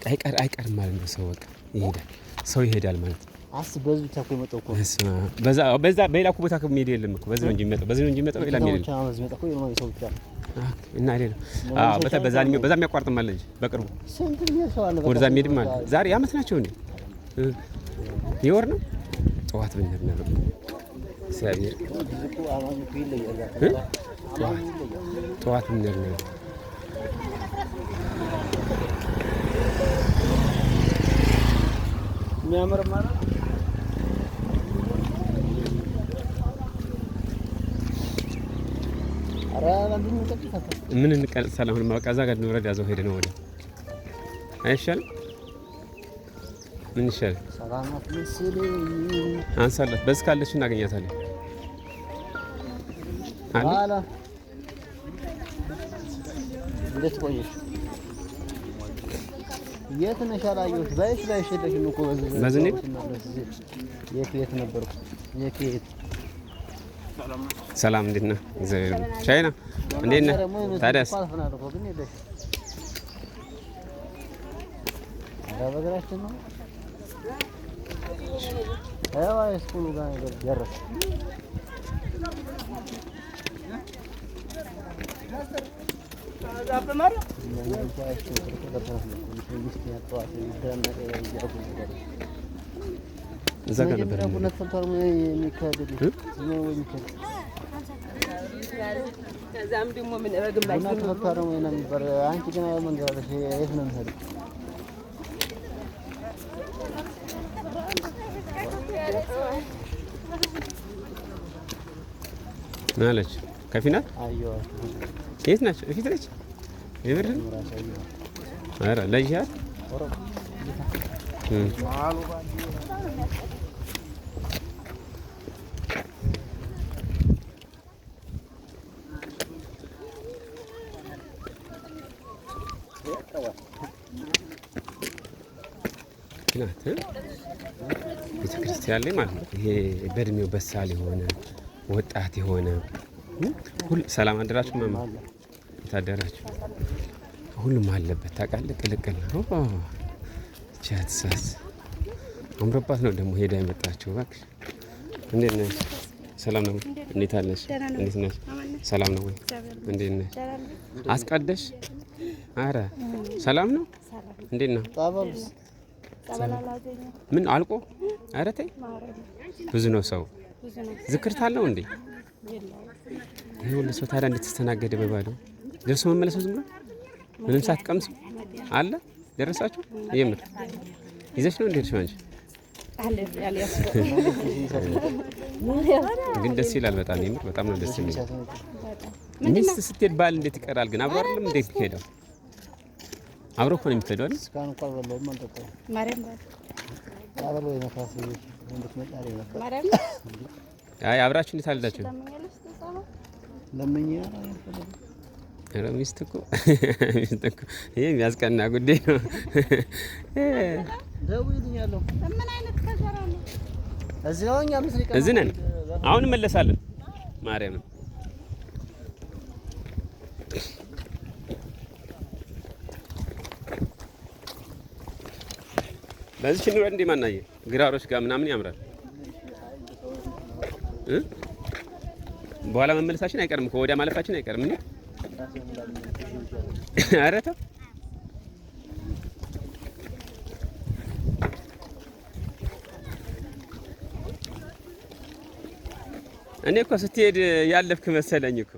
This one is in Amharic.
አይቀርም ማለት ነው። ሰው በቃ ይሄዳል፣ ሰው ይሄዳል ማለት ነው። በዙ ታኮ የመጣው እኮ በዛ በሌላ ቦታ ከሚሄድ የለም እኮ በዚህ ነው እንጂ የሚመጣው ሌላ የሚሄድ እና አይደል? በዛ የሚያቋርጥም አለ እንጂ በቅርቡ ወደዛ የሚሄድም አለ። ዛሬ አመት ናቸው እንዴ? የወር ነው ጠዋት ብንሄድ ነው እግዚአብሔር ጠዋት ብንሄድ ነው የሚያምር ማለት ምን እንቀልሳለን? አሁን በቃ እዛ ጋር እንውረድ። ያዘው ሄደ ነው ወደ አይሻልም? ምን ይሻላል? ሰላማት መስል አንሳላት በዚህ ካለች እናገኛታለን። አላ እንዴት ቆየሽ? የት ነሽ? አላየሁሽ። ባይሽ የለሽም እኮ በዚህ የት ነበርኩ? የት ሰላም እንዴት ነህ? እግዚአብሔር ይመስገን። ቻይና እንዴት ነህ? ታዲያስ በእግራችን ነው። ስኩሉ ጋር ደረስ እዛ ጋር ነበር ከዛም ደግሞ ምን ረግምላችሁ ነበር። አንቺ ግን መንገራለሽ የት ነው የምትሄደው? ማለች ከፊናት የት ናቸው? እፊት ነች። የምር ኧረ ለይሻት ናት ቤተክርስቲያን ላይ ማለት ነው። ይሄ በእድሜው በሳል የሆነ ወጣት የሆነ ሁሉ ሰላም አደራችሁ ማማ ታደራችሁ ሁሉም አለበት ታውቃለህ። ቅልቅል ነው ቻትሳስ አምሮባት ነው ደግሞ ሄዳ የመጣችው። እባክሽ እንዴት ነሽ? ሰላም ነው? እንዴት አለሽ? እንዴት ነሽ? ሰላም ነው ወይ? እንዴት ነሽ? አስቀደሽ? አረ ሰላም ነው? እንዴት ነው? ምን አልቆ? አረ ተይ ብዙ ነው ሰው ዝክርት አለው እንዴ? ይሄ ሁሉ ሰው ታዲያ እንድትስተናገደ በባዶ ደርሶ መመለስ ዝም ብሎ ምንም ሳትቀምሱ አለ። ደረሳችሁ? የምር ይዘሽ ነው እንዴ? አንቺ ግን ደስ ይላል በጣም የምር በጣም ነው ደስ የሚል። ሚስት ስትሄድ ባል እንዴት ይቀራል ግን? አብሮ አይደለም እንዴት ይሄዳል? አብሮ እኮ ነው የምትሄደው አይደል? አይ አብራችሁ እንዴት አልዳችሁ? ሚስት እኮ ይሄ የሚያስቀና ጉዳይ ነው። እዚህ ነን አሁን እንመለሳለን። ማርያም በዚህ ነው እንዴ? ማናየ ግራሮች ጋር ምናምን ያምራል። በኋላ መመለሳችን አይቀርም እኮ ወዲያ ማለፋችን አይቀርም እንዴ? ኧረ ተው እኔ እኮ ስትሄድ ያለፍክ መሰለኝ እኮ